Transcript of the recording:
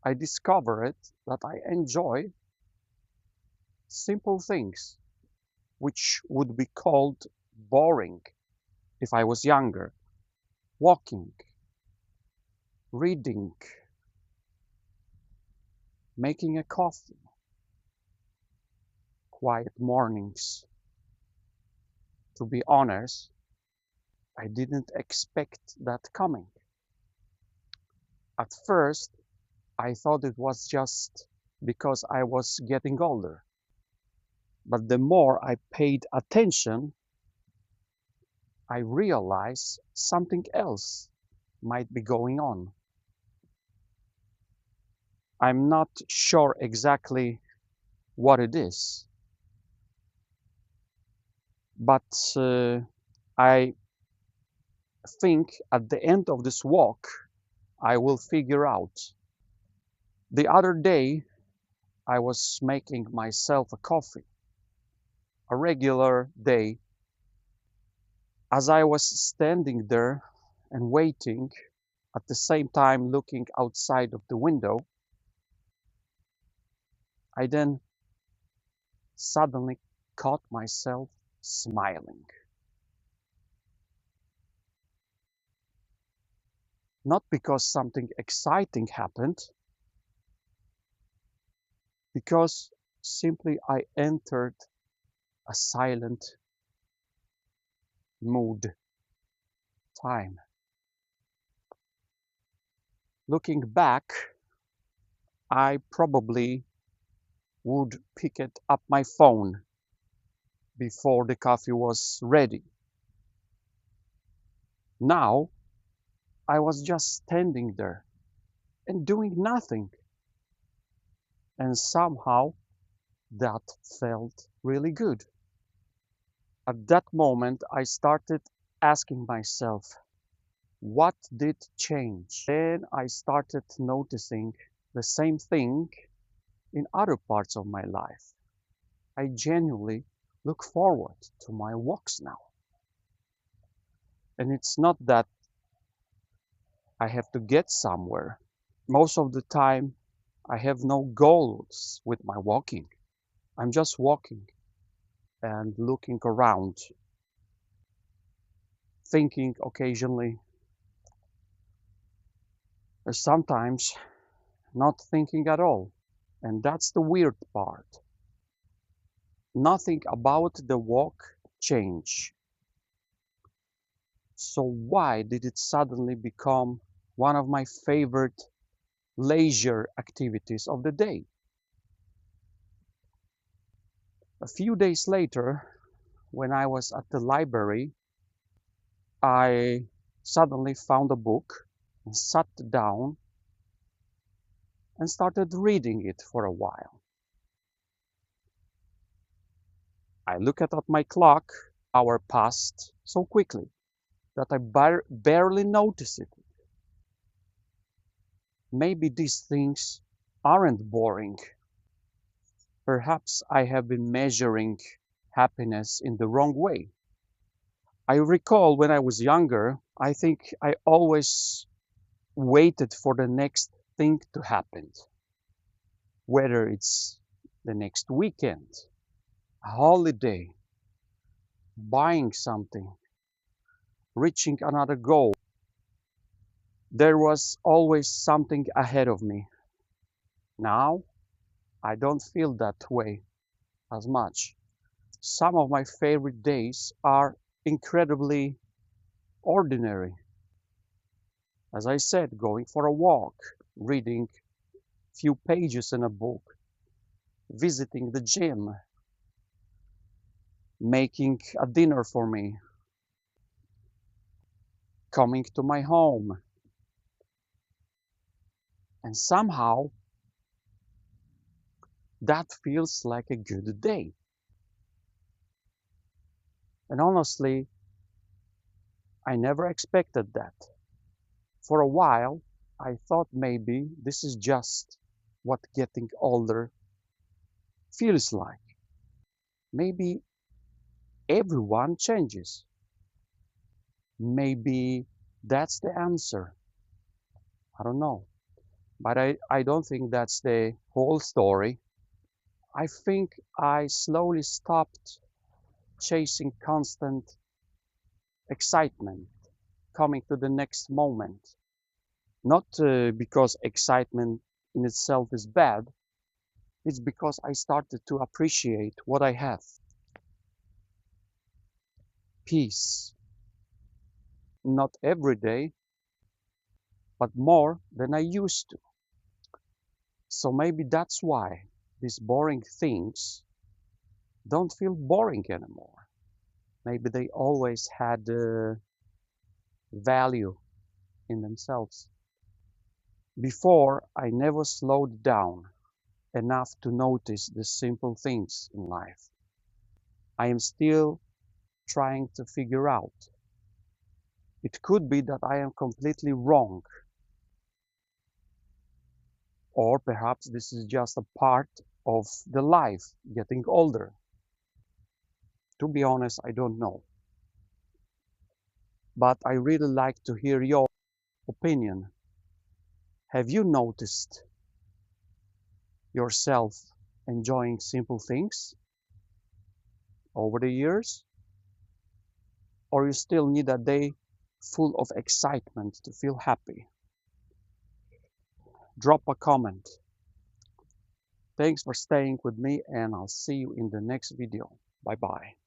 I discovered that I enjoy simple things which would be called boring if I was younger. Walking, reading, making a coffee, quiet mornings. To be honest, I didn't expect that coming. At first, I thought it was just because I was getting older. But the more I paid attention, I realized something else might be going on. I'm not sure exactly what it is, but I think at the end of this walk, I will figure out. The other day, I was making myself a coffee, a regular day. As I was standing there and waiting, at the same time looking outside of the window, I then suddenly caught myself smiling. Not because something exciting happened, because simply I entered a silent mood time. Looking back, I probably would pick it up my phone before the coffee was ready. Now I was just standing there and doing nothing, and somehow that felt really good. At that moment, I started asking myself, what did change? Then I started noticing the same thing in other parts of my life. I genuinely look forward to my walks now. And it's not that I have to get somewhere. Most of the time, I have no goals with my walking. I'm just walking and looking around, thinking occasionally, or sometimes not thinking at all. And that's the weird part. Nothing about the walk changed. So why did it suddenly become one of my favorite leisure activities of the day? A few days later, when I was at the library, I suddenly found a book and sat down and started reading it for a while. I looked at my clock. Hour passed so quickly that I barely noticed it. Maybe these things aren't boring. Perhaps I have been measuring happiness in the wrong way. I recall when I was younger, I think I always waited for the next thing to happen, whether it's the next weekend, a holiday, buying something, reaching another goal. There was always something ahead of me. Now, I don't feel that way as much. Some of my favorite days are incredibly ordinary. As I said, going for a walk, reading a few pages in a book, visiting the gym, making a dinner for me, coming to my home. And somehow that feels like a good day. And honestly, I never expected that. For a while, I thought maybe this is just what getting older feels like. Maybe everyone changes. Maybe that's the answer. I don't know. But I don't think that's the whole story. I think I slowly stopped chasing constant excitement, coming to the next moment. Not because excitement in itself is bad, it's because I started to appreciate what I have. Peace. Not every day, but more than I used to. So maybe that's why these boring things don't feel boring anymore. Maybe they always had value in themselves. Before, I never slowed down enough to notice the simple things in life. I am still trying to figure out. It could be that I am completely wrong, or perhaps this is just a part of the life getting older. To be honest, I don't know. But I really like to hear your opinion. Have you noticed yourself enjoying simple things over the years? Or you still need a day full of excitement to feel happy? Drop a comment. Thanks for staying with me, and I'll see you in the next video. Bye bye.